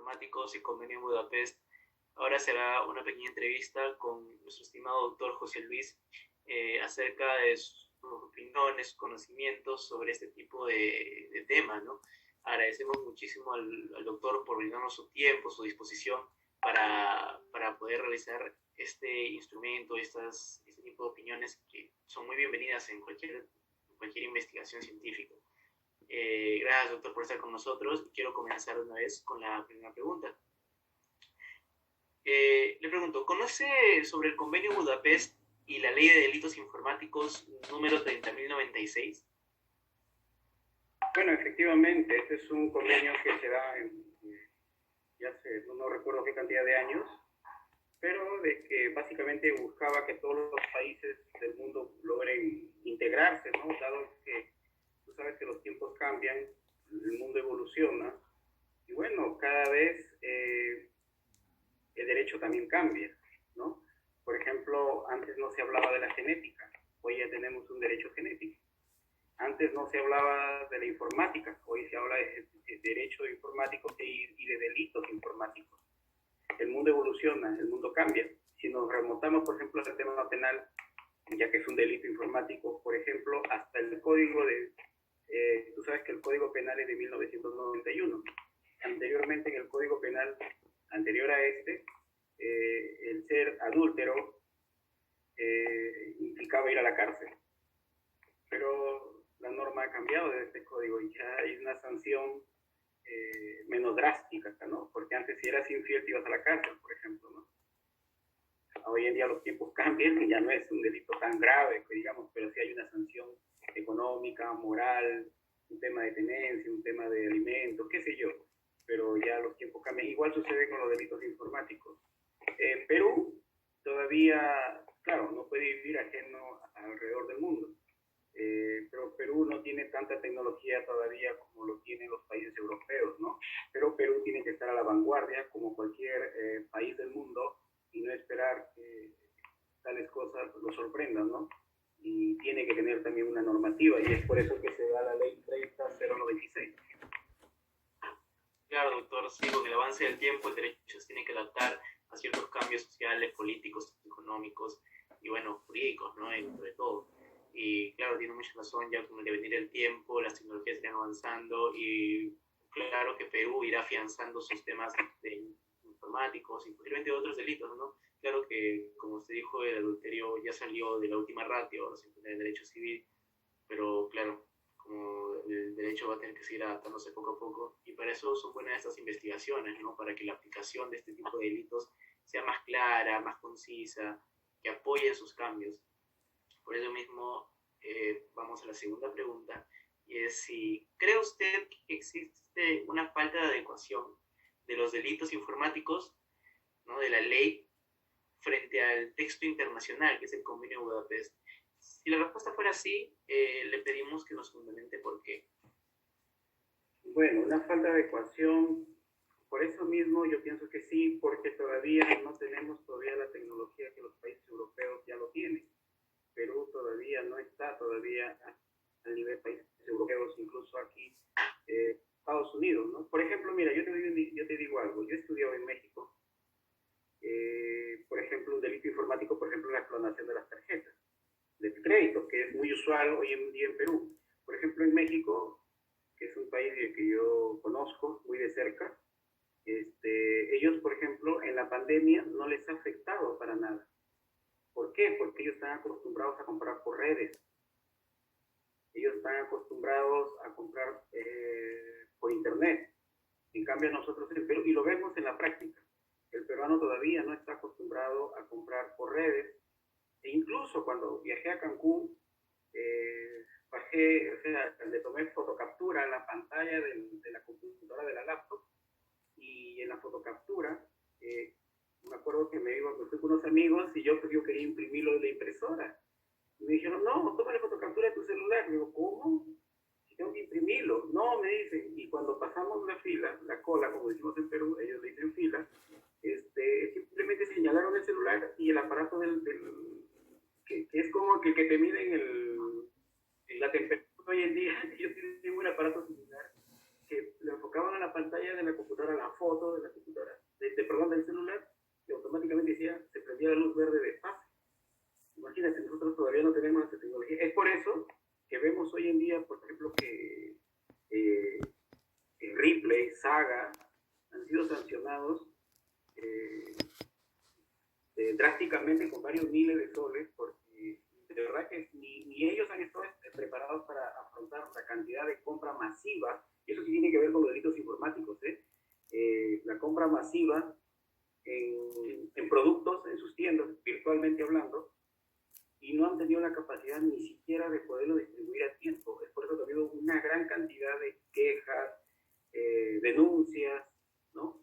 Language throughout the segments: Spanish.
Informáticos y Convenio en Budapest. Ahora será una pequeña entrevista con nuestro estimado doctor José Luis acerca de sus opiniones, conocimientos sobre este tipo de tema, ¿no? Agradecemos muchísimo al doctor por brindarnos su tiempo, su disposición para poder realizar este instrumento, este tipo de opiniones que son muy bienvenidas en cualquier investigación científica. Gracias, doctor, por estar con nosotros. Quiero comenzar una vez con la primera pregunta. Le pregunto, ¿conoce sobre el Convenio Budapest y la Ley de Delitos Informáticos número 30.096? Bueno, efectivamente, este es un convenio que se da no recuerdo qué cantidad de años, pero de que básicamente buscaba que todos los países del mundo logren integrarse, ¿no? Dado que tú sabes que los tiempos cambian, el mundo evoluciona, y bueno, cada vez el derecho también cambia, ¿no? Por ejemplo, antes no se hablaba de la genética, hoy ya tenemos un derecho genético. Antes no se hablaba de la informática, hoy se habla de derecho informático y de delitos informáticos. El mundo evoluciona, el mundo cambia. Si nos remontamos, por ejemplo, al tema penal, ya que es un delito informático, por ejemplo, hasta el código tú sabes que el Código Penal es de 1991. Anteriormente, en el Código Penal anterior a el ser adúltero implicaba ir a la cárcel. Pero la norma ha cambiado de este código y ya hay una sanción menos drástica, ¿no? Porque antes si eras infiel te ibas a la cárcel, por ejemplo, ¿no? Hoy en día los tiempos cambian y ya no es un delito tan grave, digamos, pero sí hay una sanción económica, moral, un tema de tenencia, un tema de alimentos, qué sé yo, pero ya los tiempos cambian. Igual sucede con los delitos informáticos. Perú todavía, claro, no puede vivir ajeno alrededor del mundo. Pero Perú no tiene tanta tecnología todavía como lo tienen los países europeos, ¿no? Pero Perú tiene que estar a la vanguardia como cualquier país del mundo y no esperar que tales cosas lo sorprendan, ¿no? Y tiene que tener también una normativa y es por eso que se da la ley 30.096. Claro, doctor, sí, con el avance del tiempo el derecho se tiene que adaptar a ciertos cambios sociales, políticos, económicos y, bueno, jurídicos, ¿no? Y sobre todo. Y claro, tiene mucha razón, ya con el devenir del tiempo, las tecnologías irán avanzando y claro que Perú irá afianzando sus temas de informáticos y posiblemente otros delitos, ¿no? Claro que, como usted dijo, el adulterio ya salió de la última ratio, ahora se encuentra en el derecho civil, pero claro, como el derecho va a tener que seguir adaptándose poco a poco y para eso son buenas estas investigaciones, ¿no? Para que la aplicación de este tipo de delitos sea más clara, más concisa, que apoye sus cambios. Por eso mismo vamos a la segunda pregunta, y es si cree usted que existe una falta de adecuación de los delitos informáticos, ¿no? De la ley frente al texto internacional, que es el Convenio de Budapest. Si la respuesta fuera sí, le pedimos que nos fundamente por qué. Bueno, una falta de adecuación, por eso mismo yo pienso que sí, porque todavía no tenemos todavía la tecnología que los países europeos ya lo tienen. Perú todavía no está al nivel de países europeos, incluso aquí Estados Unidos, ¿no? Por ejemplo, mira, yo te digo algo, yo he estudiado en México, por ejemplo, un delito informático, por ejemplo, la clonación de las tarjetas de crédito, que es muy usual hoy en día en Perú. Por ejemplo, en México, que es un país que yo conozco muy de cerca, ellos, por ejemplo, en la pandemia no les ha afectado para nada. ¿Por qué? Porque ellos están acostumbrados a comprar por redes. Ellos están acostumbrados a comprar por internet. En cambio, nosotros en Perú, y lo vemos en la práctica, el peruano todavía no está acostumbrado a comprar por redes. E incluso cuando viajé a Cancún, le tomé fotocaptura a la pantalla de la computadora de la laptop y en la fotocaptura me acuerdo que me fui con unos amigos y yo quería imprimirlo de la impresora. Y me dijeron, no, tómale fotocaptura de tu celular. Y digo, ¿cómo? Si tengo que imprimirlo. No, me dicen. Y cuando pasamos la fila, la cola, como decimos en Perú, ellos le dicen fila, simplemente señalaron el celular y el aparato que es como que te miden la temperatura hoy en día. Ellos tienen un aparato similar que le enfocaban a la pantalla de la computadora la foto modo de la computadora, perdón, del celular, y automáticamente decía, se prendía la luz verde de pase. Imagínate, nosotros todavía no tenemos esa tecnología. Es por eso que vemos hoy en día, por ejemplo, que Ripley, Saga, han sido sancionados eh, drásticamente con varios miles de soles, porque de verdad que ni ellos han estado preparados para afrontar la cantidad de compra masiva, y eso sí tiene que ver con los delitos informáticos, la compra masiva en productos, en sus tiendas, virtualmente hablando, y no han tenido la capacidad ni siquiera de poderlo distribuir a tiempo. Es por eso que ha habido una gran cantidad de quejas, denuncias, ¿no?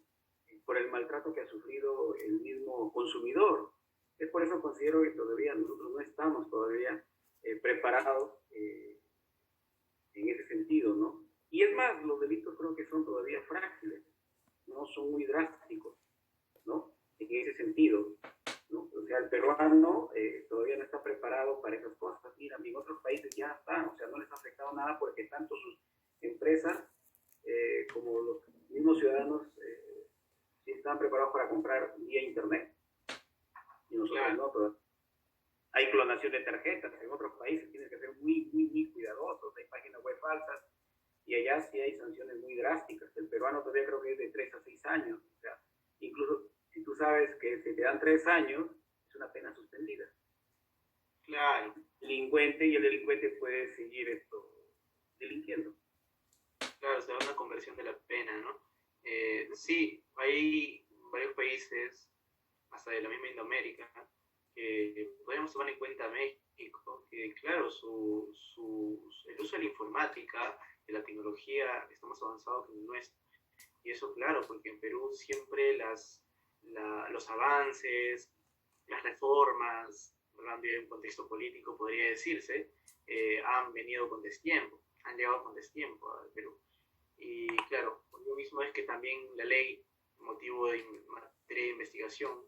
Por el maltrato que ha sufrido el mismo consumidor. Es por eso considero que todavía nosotros no estamos todavía preparados en ese sentido, ¿no? Y es más, los delitos creo que son todavía frágiles, no son muy drásticos, ¿no? En ese sentido, ¿no? O sea, el peruano todavía no está preparado para esas cosas. Mira, en otros países ya están, o sea, no les ha afectado nada porque tanto sus empresas como los mismos ciudadanos sí están preparados para comprar vía internet. Y nosotros no, todavía. Hay clonación de tarjetas en otros países, tienes que ser muy cuidadosos, hay páginas web falsas y allá sí hay sanciones muy drásticas. El peruano todavía creo que es de 3 a 6 años, o sea, incluso si tú sabes que si te dan 3 años, es una pena suspendida. Claro. Delincuente, y el delincuente puede seguir esto delinquiendo. Claro, se da una conversión de la pena, ¿no? Sí, hay varios países, hasta de la misma Indoamérica, que podemos tomar en cuenta México, que claro, el uso de la informática, de la tecnología, está más avanzado que el nuestro. Y eso, claro, porque en Perú siempre los avances, las reformas, hablando de un contexto político, podría decirse, han venido con destiempo, han llegado con destiempo al Perú. Y claro, lo mismo es que también la ley, motivo de materia de investigación,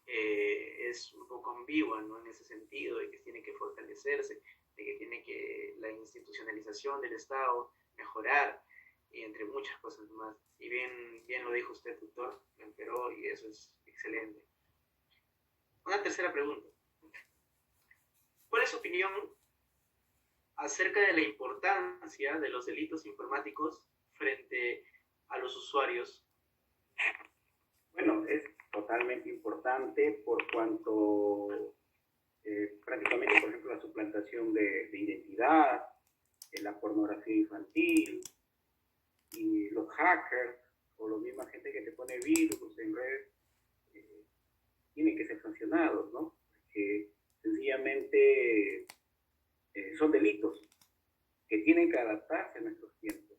es un poco ambigua, ¿no? En ese sentido, de que tiene que fortalecerse, de que tiene que la institucionalización del Estado mejorar, y entre muchas cosas más. Y bien lo dijo usted, doctor, me enteró, y eso es excelente. Una tercera pregunta. ¿Cuál es su opinión acerca de la importancia de los delitos informáticos frente a los usuarios? Bueno, es totalmente importante por cuanto prácticamente, por ejemplo, la suplantación de identidad, la pornografía infantil, y los hackers o la misma gente que te pone virus en redes tienen que ser sancionados, ¿no? Porque sencillamente son delitos que tienen que adaptarse a nuestros tiempos,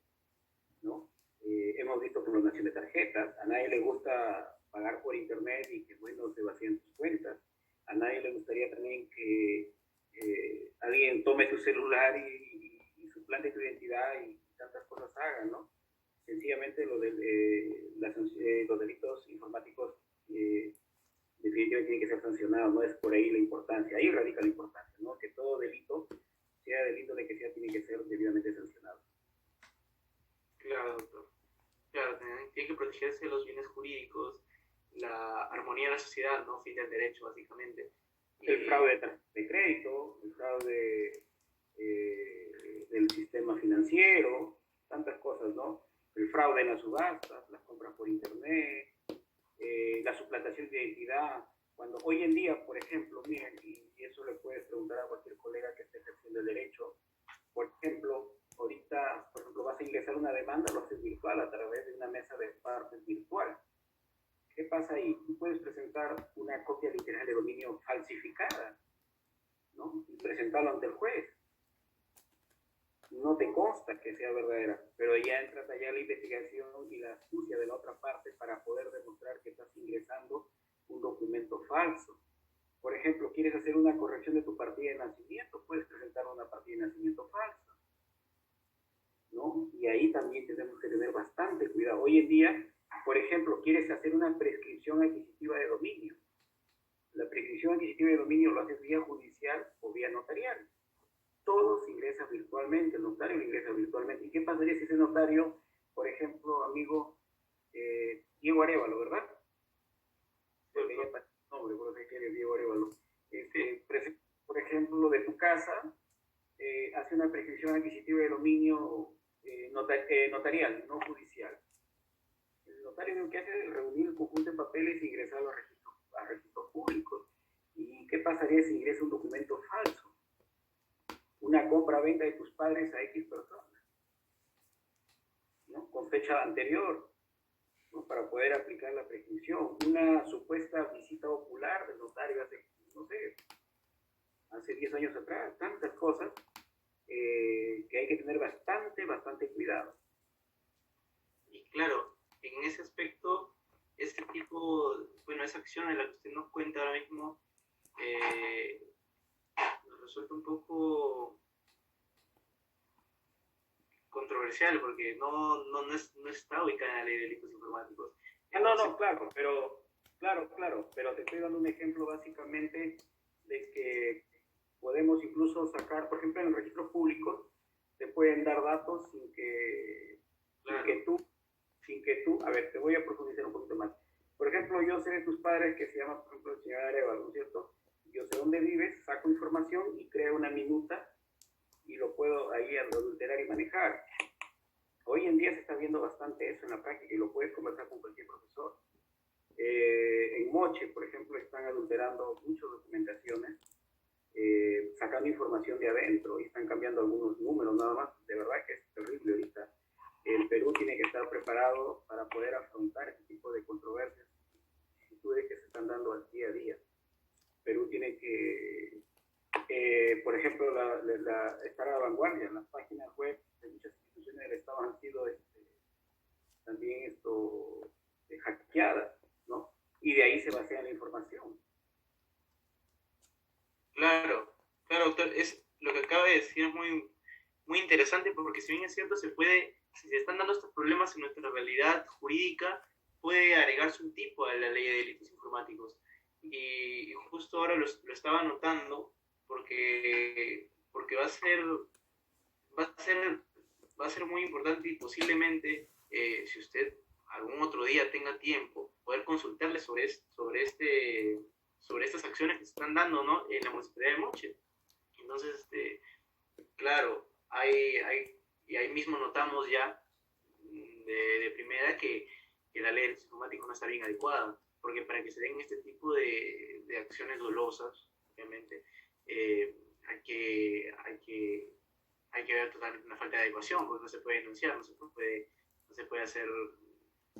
¿no? Hemos visto clonación de tarjetas, a nadie le gusta pagar por internet y que, bueno, se vacíen sus cuentas, a nadie le gustaría también que alguien tome tu celular y suplante tu identidad y tantas cosas hagan, ¿no? Sencillamente los delitos informáticos definitivamente tienen que ser sancionados, no es por ahí la importancia, ahí radica la importancia, ¿no? Que todo delito, sea delito de que sea, tiene que ser debidamente sancionado. Claro, doctor. Claro, tiene que protegerse los bienes jurídicos, la armonía de la sociedad, ¿no? Fin del derecho, básicamente. El fraude de crédito, el fraude del sistema financiero, tantas cosas, ¿no? El fraude en las subastas, las compras por internet, la suplantación de identidad. Cuando hoy en día, por ejemplo, miren, y eso le puedes preguntar a cualquier colega que esté ejerciendo el derecho, por ejemplo, ahorita, por ejemplo, vas a ingresar una demanda, lo haces virtual a través de una mesa de partes virtual. ¿Qué pasa ahí? Tú puedes presentar una copia literal de dominio falsificada, ¿no? Y presentarlo ante el juez. No te consta que sea verdadera, pero ya entras allá la investigación y la astucia de la otra parte para poder demostrar que estás ingresando un documento falso. Por ejemplo, quieres hacer una corrección de tu partida de nacimiento, puedes presentar una partida de nacimiento falsa, ¿no? Y ahí también tenemos que tener bastante cuidado. Hoy en día, por ejemplo, quieres hacer una prescripción adquisitiva de dominio. La prescripción adquisitiva de dominio lo haces vía judicial o vía notarial. Todo se ingresa virtualmente, el notario lo ingresa virtualmente. ¿Y qué pasaría si ese notario, por ejemplo, amigo, Diego Arévalo, ¿verdad? Creo que ya está el nombre, por eso que Diego Arévalo. Por ejemplo, de tu casa, hace una prescripción adquisitiva de dominio notarial, no judicial. El notario lo que hace es reunir el conjunto de papeles e ingresarlo a registros públicos. ¿Y qué pasaría si ingresa un documento falso? Una compra-venta de tus padres a X personas, ¿no? Con fecha anterior, ¿no? Para poder aplicar la prescripción. Una supuesta visita ocular del notario hace, no sé, hace 10 años atrás, tantas cosas que hay que tener bastante cuidado. Y claro, en ese aspecto, este tipo, bueno, esa acción en la que usted nos cuenta ahora mismo, nos resulta un poco controversial porque no está ubicada en la ley de delitos informáticos. No, claro, pero te estoy dando un ejemplo básicamente de que podemos incluso sacar, por ejemplo, en los registros públicos, te pueden dar datos sin que tú, a ver, te voy a profundizar un poquito más. Por ejemplo, yo sé de tus padres que se llama, por ejemplo, el señor Arevalo, ¿no es cierto? Yo sé dónde vives, saco información y creo una minuta y lo puedo ahí adulterar y manejar. Hoy en día se está viendo bastante eso en la práctica y lo puedes conversar con cualquier profesor. En Moche, por ejemplo, están adulterando muchas documentaciones, sacando información de adentro y están cambiando algunos números nada más. De verdad que es terrible ahorita. El Perú tiene que estar preparado para poder afrontar este tipo de controversias y que se están dando al día a día. Perú tiene que, por ejemplo, estar a la vanguardia. Las páginas web de muchas instituciones del Estado han sido también hackeadas, ¿no? Y de ahí se basea la información. Claro, doctor, lo que acaba de decir es muy interesante porque si bien es cierto, si se están dando estos problemas en nuestra realidad jurídica, puede agregarse un tipo a la ley de delitos informáticos. Y justo ahora lo estaba notando porque va a ser muy importante y posiblemente, si usted algún otro día tenga tiempo, poder consultarle sobre estas acciones que se están dando, ¿no?, en la municipalidad de Moche. Entonces, claro, y ahí mismo notamos ya de primera que la ley de informático no está bien adecuada, porque para que se den este tipo de acciones dolosas, obviamente, hay que ver totalmente una falta de adecuación, porque no se puede denunciar, no se puede hacer,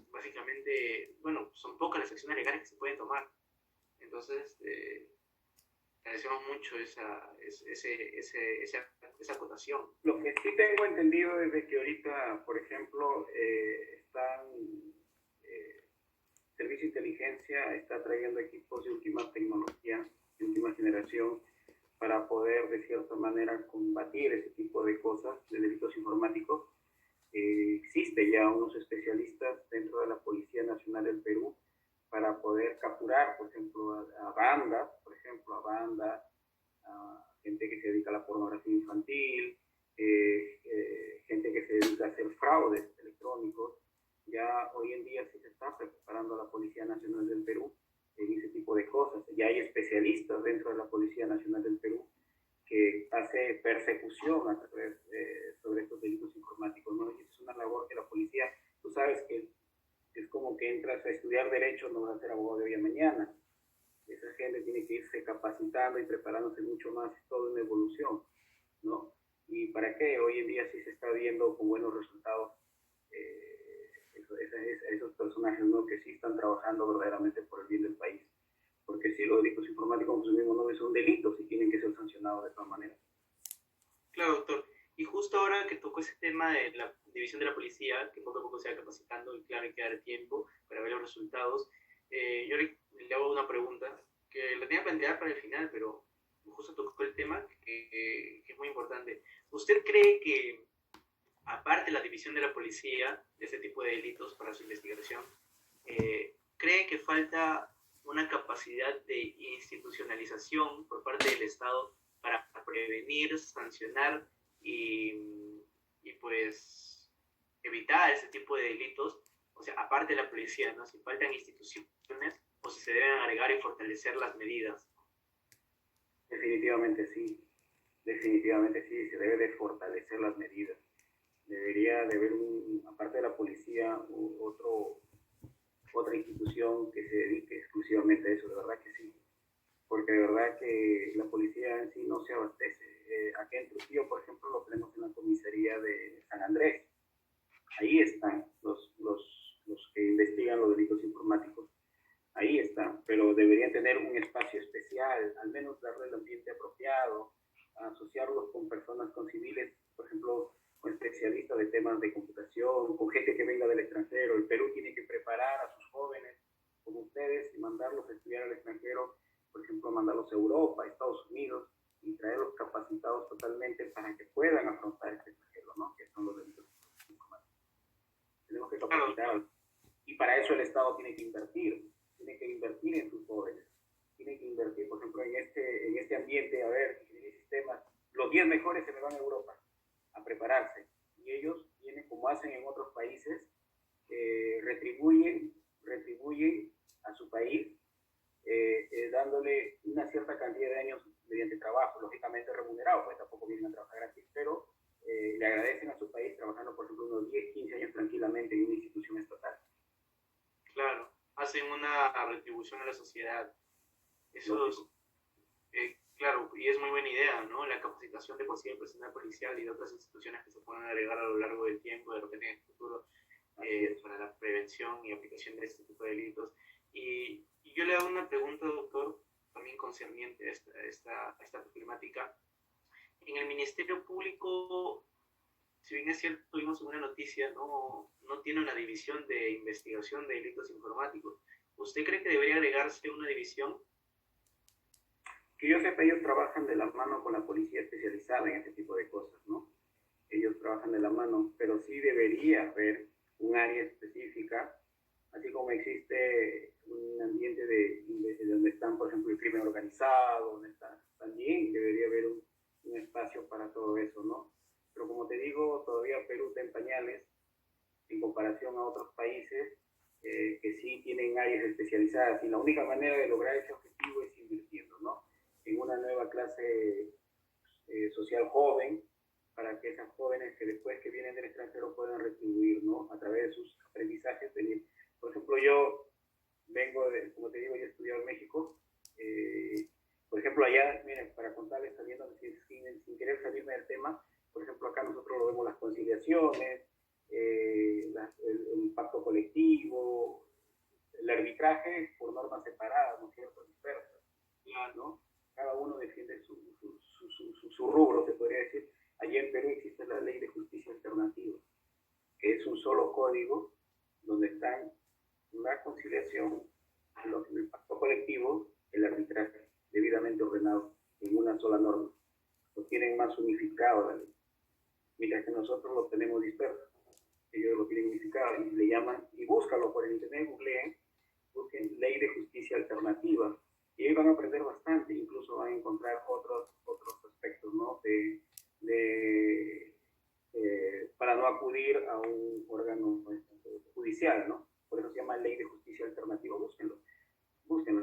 básicamente, bueno, son pocas las acciones legales que se pueden tomar. Entonces, agradecemos mucho esa acotación. Lo que sí tengo entendido es de que ahorita, por ejemplo, Servicio de Inteligencia está trayendo equipos de última tecnología, de última generación, para poder, de cierta manera, combatir ese tipo de cosas, de delitos informáticos. Existe ya unos especialistas dentro de la Policía Nacional del Perú para poder capturar, por ejemplo, a bandas, a gente que se dedica a la pornografía infantil, gente que se dedica a hacer fraudes electrónicos. Ya hoy en día sí se está preparando a la Policía Nacional del Perú en ese tipo de cosas. Ya hay especialistas dentro de la Policía Nacional del Perú que hace persecución a través, sobre estos delitos informáticos, ¿no? Y es una labor que la policía, tú sabes que es como que entras a estudiar derecho, no vas a ser abogado de hoy a mañana. Esa gente tiene que irse capacitando y preparándose mucho más, es toda una evolución, ¿no? ¿Y para qué? Hoy en día sí se está viendo con buenos resultados esos personajes, ¿no?, que sí están trabajando verdaderamente por el bien del país. Porque sí, los delitos informáticos, como su mismo nombre, son delitos y tienen que ser sancionados de todas maneras. Claro, doctor. Y justo ahora que tocó ese tema de la división de la policía, que poco a poco se va capacitando y claro, hay que dar tiempo para ver los resultados, yo le hago una pregunta que la tenía planteada para el final, pero justo tocó el tema que es muy importante. ¿Usted cree que, aparte de la división de la policía, de este tipo de delitos para su investigación, cree que falta una capacidad de institucionalización por parte del Estado para prevenir, sancionar y pues evitar ese tipo de delitos, o sea, aparte de la policía, ¿no? Si faltan instituciones o si se deben agregar y fortalecer las medidas. Definitivamente sí, se debe de fortalecer las medidas. Debería de haber, aparte de la policía, otra institución que se dedique exclusivamente a eso, de verdad que sí. Porque de verdad que la policía en sí no se abastece. Aquí en Trujillo, por ejemplo, lo tenemos en la comisaría de San Andrés. Ahí están los que investigan los delitos informáticos. Ahí están, pero deberían tener un espacio especial, al menos darle el ambiente apropiado, asociarlos con personas, con civiles, por ejemplo, con especialistas de temas de computación, con gente que venga del extranjero. El Perú tiene que preparar a sus jóvenes, como ustedes, y mandarlos a estudiar al extranjero, por ejemplo, mandarlos a Europa, a Estados Unidos, y traerlos capacitados totalmente para que puedan afrontar este extranjero, ¿no? Que son los delitos informáticos. Tenemos que capacitarlos. Y para eso el Estado tiene que invertir en sus jóvenes, tiene que invertir, por ejemplo, en este ambiente, a ver, ingeniería de sistemas, los 10 mejores se me van a Europa a prepararse, y ellos vienen como hacen en otros países, retribuyen a su país, dándole una cierta cantidad de años mediante trabajo, lógicamente remunerado, pues tampoco vienen a trabajar gratis, pero le agradecen a su país trabajando, por ejemplo, unos 10, 15 años tranquilamente en una institución estatal. Claro, hacen una retribución a la sociedad. Eso es, claro, y es muy buena idea, ¿no? La capacitación de por sí del personal policial y de otras instituciones que se puedan agregar a lo largo del tiempo, de repente en el futuro, para la prevención y aplicación de este tipo de delitos. Y yo le hago una pregunta, doctor, también concerniente a esta problemática. En el Ministerio Público, si bien es cierto, tuvimos una noticia, no tiene una división de investigación de delitos informáticos. ¿Usted cree que debería agregarse una división? Que yo sepa, ellos trabajan de la mano con la policía especializada en este tipo de cosas, ¿no? Ellos trabajan de la mano, pero sí debería haber un área específica, así como existe un ambiente de donde están, por ejemplo, el crimen organizado, donde está, también debería haber un espacio para todo eso, ¿no? Pero como te digo, todavía Perú está en pañales en comparación a otros países que sí tienen áreas especializadas, y la única manera de lograr ese objetivo es invirtiendo, ¿no? En una nueva clase social joven, para que esas jóvenes que después que vienen del extranjero puedan retribuir, ¿no? A través de sus aprendizajes. Por ejemplo, yo vengo de, como te digo, yo he estudiado en México. Por ejemplo, allá, miren, para contarles, saliendo sin querer salirme del tema, por ejemplo, acá nosotros lo vemos las conciliaciones, el pacto colectivo, el arbitraje por normas separadas, ¿no es cierto?, dispersas, ¿no? Cada uno defiende su rubro, se podría decir. Allí en Perú existe la Ley de Justicia Alternativa, que es un solo código donde están la conciliación, el pacto colectivo, el arbitraje, debidamente ordenado en una sola norma. Lo tienen más unificado la ley, mientras que nosotros lo tenemos disperso. Ellos lo tienen unificado y le llaman, y búscalo por el internet, busquen Ley de Justicia Alternativa, y ahí van a aprender bastante, incluso van a encontrar otros aspectos, ¿no? Para no acudir a un órgano judicial, ¿no? Por eso se llama Ley de Justicia Alternativa. Búsquenlo.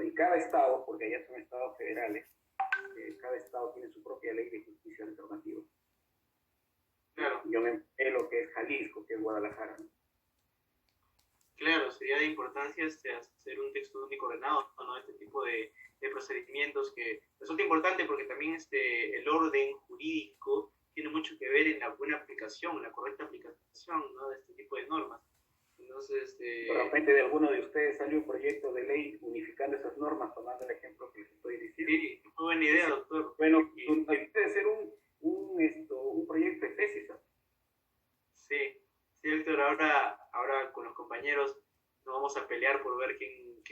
Y cada estado, porque allá son estados federales, cada estado tiene su propia Ley de Justicia Alternativa. Claro. Yo me sé lo que es Jalisco, que es Guadalajara, ¿no? Claro, sería de importancia hacer un texto único ordenado, ¿no? Este tipo de procedimientos que resulta importante porque también el orden jurídico tiene mucho que ver en la buena aplicación, la correcta aplicación, ¿no?, de este tipo de normas. Entonces, de repente de alguno de ustedes salió un proyecto de ley unificando esas normas, tomando el ejemplo que les estoy diciendo. Sí, muy buena idea, doctor. Bueno, puede ser un proyecto de tesis, ¿no? Sí, doctor, ahora con los compañeros nos vamos a pelear por ver quién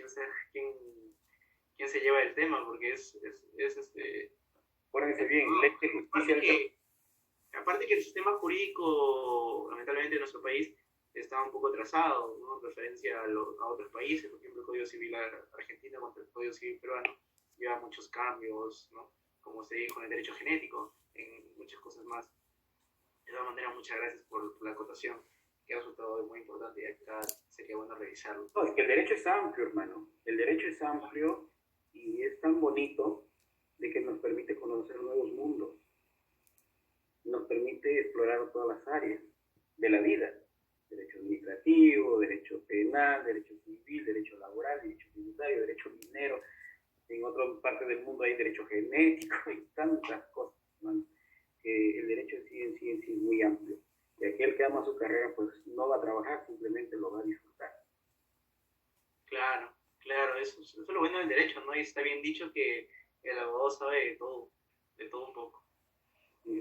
se lleva el tema, porque Pónganse bien, ley de justicia. Aparte que el sistema jurídico, lamentablemente, en nuestro país está un poco atrasado, ¿no?, en referencia a otros países. Por ejemplo, el Código Civil argentino contra el Código Civil peruano lleva muchos cambios, ¿no?, como se dijo, en el derecho genético, en muchas cosas más. De todas maneras, muchas gracias por la acotación. ha resultado muy importante y acá sería bueno revisarlo. No, es que el derecho es amplio, hermano. El derecho es amplio y es tan bonito de que nos permite conocer nuevos mundos. Nos permite explorar todas las áreas de la vida. Derecho administrativo, derecho penal, derecho civil, derecho laboral, derecho tributario, derecho minero. En otras partes del mundo hay derecho genético y tantas cosas, hermano, que el derecho en sí es muy amplio. Y aquel que ama su carrera, pues no va a trabajar, simplemente lo va a disfrutar. Claro, claro, eso es lo bueno del derecho, ¿no? Y está bien dicho que el abogado sabe de todo un poco. Y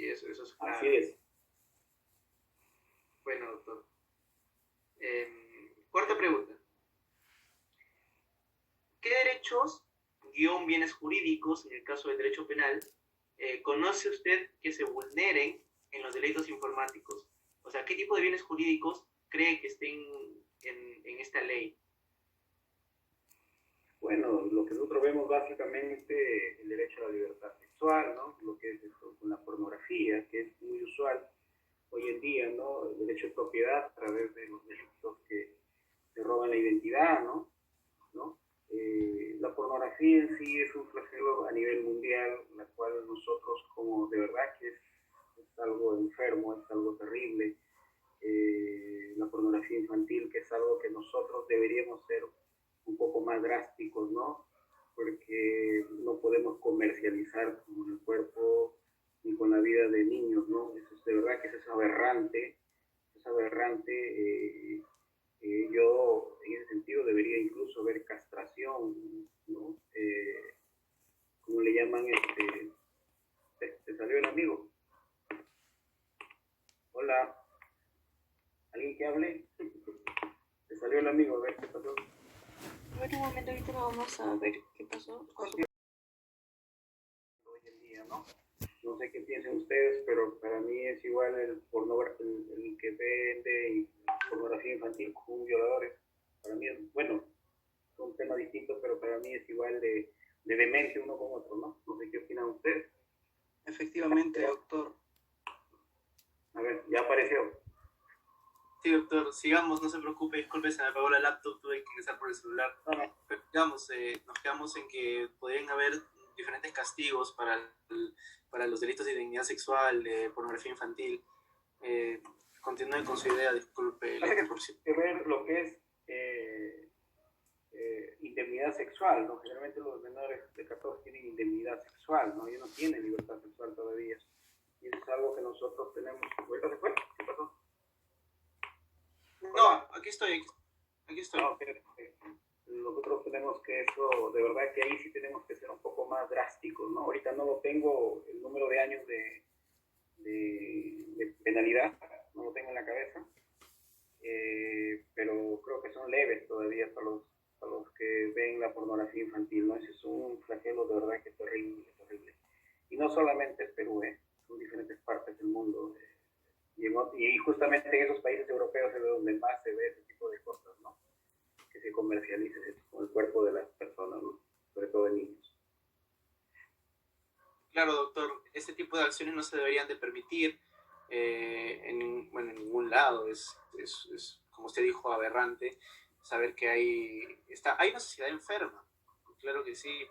eso es claro. Así es. Bueno, doctor. Cuarta pregunta. ¿Qué derechos, guión bienes jurídicos, en el caso del derecho penal, conoce usted que se vulneren en los delitos informáticos? O sea, ¿qué tipo de bienes jurídicos cree que estén en esta ley? Bueno, lo que nosotros vemos básicamente el derecho a la libertad sexual, ¿no? Lo que es con la pornografía, que es muy usual hoy en día, ¿no? El derecho de propiedad a través de los delitos que se roban la identidad, ¿no? La pornografía en sí es un flagelo a nivel mundial, la cual nosotros como de verdad que es algo enfermo, es algo terrible. La pornografía infantil, que es algo que nosotros deberíamos ser un poco más drásticos, ¿no? Porque no podemos comercializar con el cuerpo ni con la vida de niños, ¿no? Eso es de verdad que eso es aberrante, es aberrante. Yo en ese sentido debería incluso ver castración, ¿no? ¿Cómo le llaman? ¿Te salió el amigo? Hola, ¿alguien que hable? ¿Te salió el amigo? A ver, ¿qué pasó? A ver, un momento, ahorita vamos a ver qué pasó. Hoy en día, ¿no? No sé qué piensan ustedes, pero para mí es igual el que vende pornografía infantil con violadores. Para mí es, bueno, es un tema distinto, pero para mí es igual de demente uno con otro, ¿no? No sé qué opinan ustedes. Efectivamente, doctor. A ver, ya apareció. Sí, doctor, sigamos, no se preocupe, disculpe, se me apagó la laptop, tuve que ingresar por el celular. Pero digamos, nos quedamos en que podrían haber diferentes castigos para los delitos de identidad sexual, de pornografía infantil. Continúe con su idea, disculpe. Hay que ver lo que es indemnidad sexual, ¿no? Generalmente los menores de 14 tienen indemnidad sexual, ¿no? Ellos no tienen libertad sexual todavía. Y eso es algo que nosotros tenemos. ¿Ahorita se fue? ¿Qué pasó? No, aquí estoy. No, pero, nosotros tenemos que eso, de verdad que ahí sí tenemos que ser un poco más drásticos, ¿no? Ahorita no lo tengo el número de años de penalidad, no lo tengo en la cabeza, pero creo que son leves todavía para los que ven la pornografía infantil, ¿no? Ese es un flagelo de verdad que es terrible, terrible. Y no solamente es Perú, son diferentes partes del mundo. Y justamente en esos países europeos es donde más se ve ese tipo de cosas, ¿no? Que se comercialice con el cuerpo de las personas, ¿no? Sobre todo de niños. Claro, doctor, este tipo de acciones no se deberían de permitir en ningún lado. Es, como usted dijo, aberrante saber que hay una sociedad enferma, claro que sí.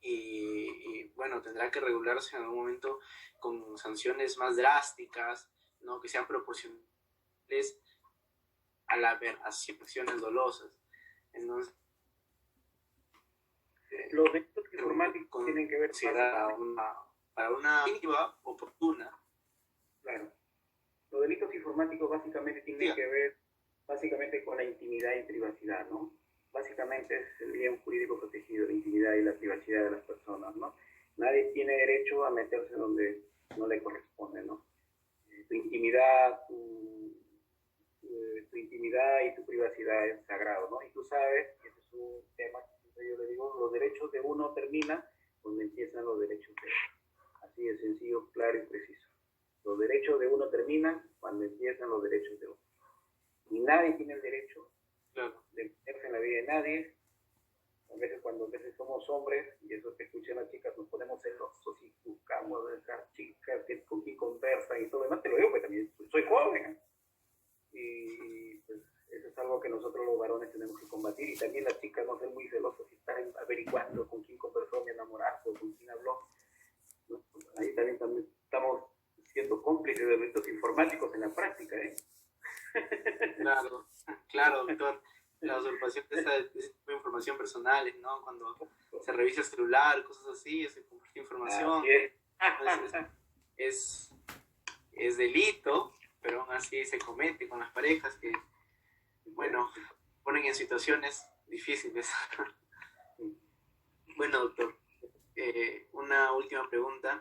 Y bueno, tendrá que regularse en algún momento con sanciones más drásticas, ¿no? Que sean proporcionales a las acciones dolosas. Entonces, los delitos informáticos tienen que ver para una iniciativa oportuna. Claro. Los delitos informáticos básicamente tienen que ver con la intimidad y privacidad, ¿no? Básicamente es el bien jurídico protegido, la intimidad y la privacidad de las personas, ¿no? Nadie tiene derecho a meterse donde no le corresponde, ¿no? Tu intimidad, tu intimidad y tu privacidad es sagrado, ¿no? Y tú sabes, ese es un tema que yo le digo, los derechos de uno terminan donde empiezan los derechos de otro. Así de sencillo, claro y preciso. Los derechos de uno terminan cuando empiezan los derechos de otro. Y nadie tiene el derecho de meterse en la vida de nadie. A veces somos hombres, y eso que escuchan las chicas, nos ponemos celosos y buscamos a esas chicas con quien conversan y todo lo demás. Te lo digo, porque también soy joven. Y pues eso es algo que nosotros los varones tenemos que combatir, y también las chicas no ser muy celosas y estar averiguando con quién conversó mi enamorado o con quién habló, ¿no? Ahí también estamos siendo cómplices de delitos informáticos en la práctica, ¿eh? Claro, claro, doctor. La usurpación de esa información personal, ¿no? Cuando se revisa el celular, cosas así, se comparte información. Es delito, pero aún así se comete con las parejas que, bueno, ponen en situaciones difíciles. Bueno, doctor, una última pregunta.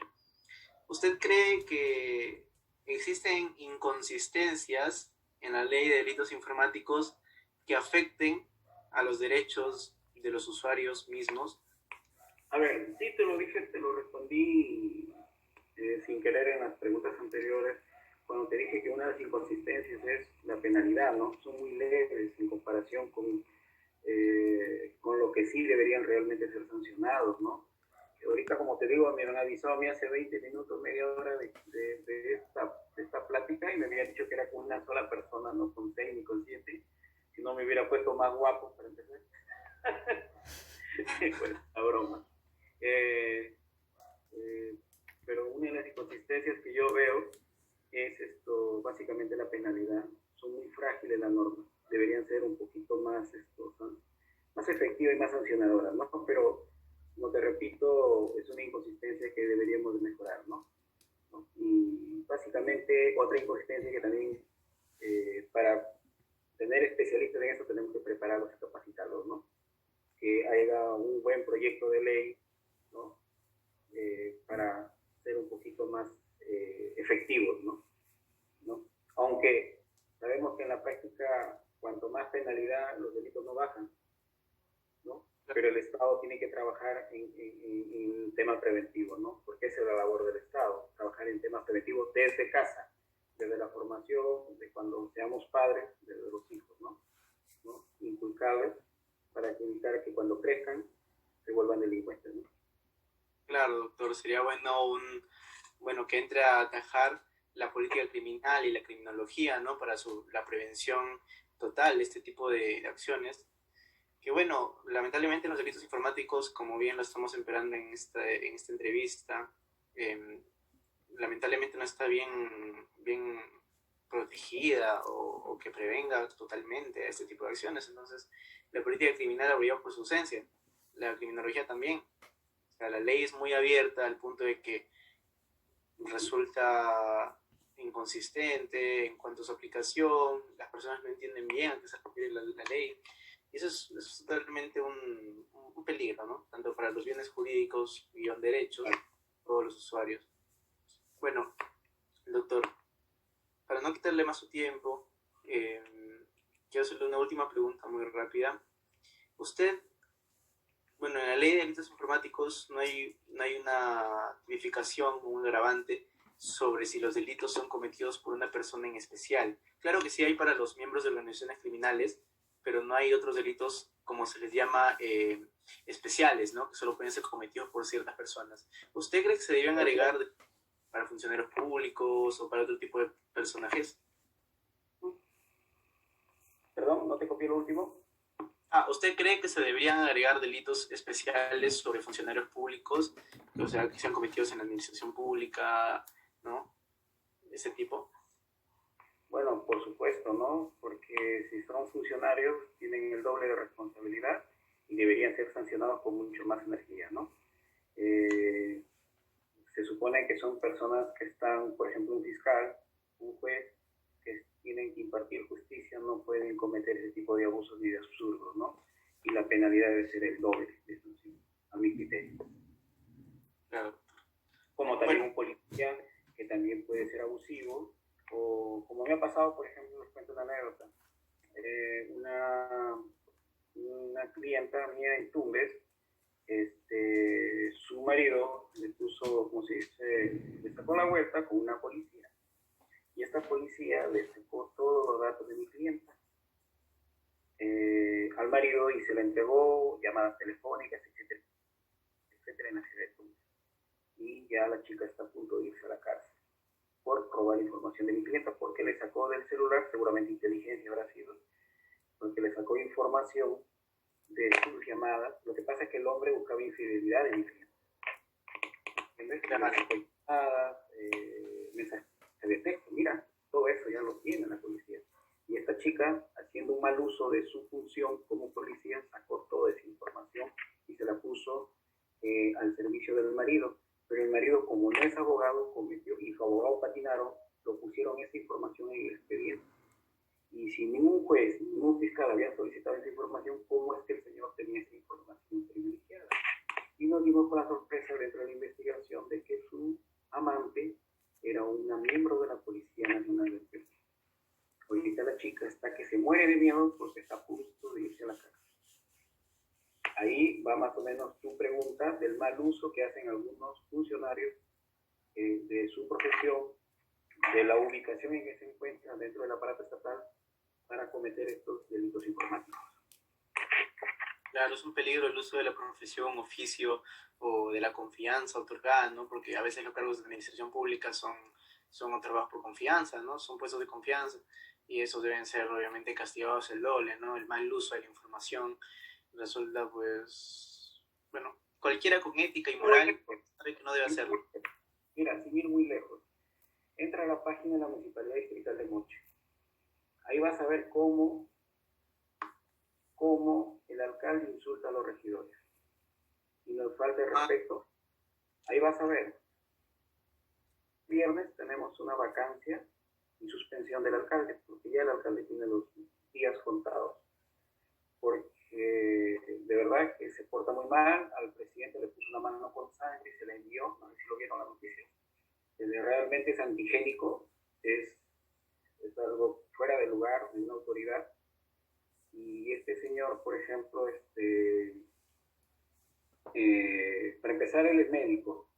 ¿Usted cree que existen inconsistencias en la ley de delitos informáticos que afecten a los derechos de los usuarios mismos? A ver, sí te lo dije, te lo respondí sin querer en las preguntas anteriores, cuando te dije que una de las inconsistencias es la penalidad, ¿no? Son muy leves en comparación con lo que sí deberían realmente ser sancionados, ¿no? Ahorita, como te digo, me han avisado a mí hace 20 minutos, media hora de esta plática, y me habían dicho que era con una sola persona, no con 6 ni con 7. Si no, me hubiera puesto más guapo para empezar. Bueno, la broma. Pero una de las inconsistencias que yo veo es básicamente la penalidad. Son muy frágiles las normas, deberían ser un poquito más, más efectivas y más sancionadoras, ¿no? Pero, como te repito, es una inconsistencia que deberíamos de mejorar, ¿no? Y básicamente otra inconsistencia que también, para tener especialistas en eso, tenemos que prepararlos y capacitarlos, ¿no? Que haya un buen proyecto de ley, ¿no? Para ser un poquito más efectivos, ¿no? Aunque sabemos que en la práctica, cuanto más penalidad, los delitos no bajan, ¿no? Pero el Estado tiene que trabajar en temas preventivos, ¿no? Porque esa es la labor del Estado, trabajar en temas preventivos desde casa, desde la formación, de cuando seamos padres, desde los hijos, ¿no? Inculcarles para evitar que cuando crezcan se vuelvan delincuentes, ¿no? Claro, doctor, sería bueno que entre a atajar la política criminal y la criminología, ¿no? Para la prevención total de este tipo de acciones. Que bueno, lamentablemente los delitos informáticos, como bien lo estamos esperando en esta entrevista, lamentablemente no está bien protegida o que prevenga totalmente a este tipo de acciones. Entonces, la política criminal ha brillado por su ausencia, la criminología también. O sea, la ley es muy abierta al punto de que resulta inconsistente en cuanto a su aplicación, las personas no entienden bien a qué se refiere la ley, y eso es totalmente un peligro, ¿no? Tanto para los bienes jurídicos y los derechos de todos los usuarios. Bueno, doctor, para no quitarle más su tiempo, quiero hacerle una última pregunta muy rápida. Usted, bueno, en la ley de delitos informáticos no hay una tipificación o un agravante sobre si los delitos son cometidos por una persona en especial. Claro que sí hay para los miembros de organizaciones criminales, pero no hay otros delitos, como se les llama, especiales, ¿no? Que solo pueden ser cometidos por ciertas personas. ¿Usted cree que se deben agregar para funcionarios públicos o para otro tipo de personajes? Perdón, no te copié lo último. ¿Usted cree que se deberían agregar delitos especiales sobre funcionarios públicos, o sea, que sean cometidos en la administración pública, ¿no? Ese tipo. Bueno, por supuesto, ¿no? Porque si son funcionarios, tienen el doble de responsabilidad y deberían ser sancionados con mucho más energía, ¿no? Se supone que son personas que están, por ejemplo, un fiscal, un juez, que tienen que impartir justicia, no pueden cometer ese tipo de abusos ni de absurdos, ¿no? Y la penalidad debe ser el doble de sanción, a mi criterio. Claro. Como también un policía que también puede ser abusivo, o como me ha pasado, por ejemplo, les cuento una anécdota. Una clienta mía en Tumbes, su marido le puso, como se dice, le sacó la vuelta con una policía. Y esta policía le sacó todos los datos de mi clienta al marido y se le entregó llamadas telefónicas, etcétera, etcétera, en la ciudad de Tumbes. Y ya la chica está a punto de irse a la cárcel. por robar información de mi clienta, porque le sacó del celular, seguramente inteligencia habrá sido, porque le sacó información de sus llamadas. Lo que pasa es que el hombre buscaba infidelidad de mi cliente. ¿Entiendes? Llamadas, mensajes de texto, mira, todo eso ya lo tiene la policía. Y esta chica, haciendo un mal uso de su función como policía, sacó toda esa información y se la puso al servicio del marido. Pero el marido, como no es abogado, cometió, y su abogado patinaron, lo pusieron esa información en el expediente. Y si ningún juez, ningún fiscal había solicitado esa información, ¿cómo es que el señor tenía esa información privilegiada? Y nos dimos con la sorpresa dentro de la investigación de que su amante era una miembro de la Policía Nacional del Perú. Ahorita la chica está que se muere de miedo porque está a punto de irse a la cárcel. Ahí va más o menos tu pregunta del mal uso que hacen algunos funcionarios de su profesión, de la ubicación en que se encuentran dentro del aparato estatal para cometer estos delitos informáticos. Claro, es un peligro el uso de la profesión, oficio o de la confianza otorgada, ¿no? Porque a veces los cargos de administración pública son otorgados por confianza, ¿no? Son puestos de confianza y esos deben ser obviamente castigados el doble, ¿no? El mal uso de la información resulta, pues, bueno, cualquiera con ética y moral sabe que no debe hacerlo. Mira, sin ir muy lejos, entra a la página de la Municipalidad Distrital de Moche. Ahí vas a ver cómo el alcalde insulta a los regidores y nos falta el respeto. Ahí vas a ver. Viernes tenemos una vacancia y suspensión del alcalde, porque ya el alcalde tiene los días contados. Porque de verdad que se porta muy mal. Al presidente le puso una mano con sangre y se la envió. No sé si lo vieron la noticia. Realmente es antigénico, es algo fuera de lugar de una autoridad. Y este señor, por ejemplo, para empezar, él es médico.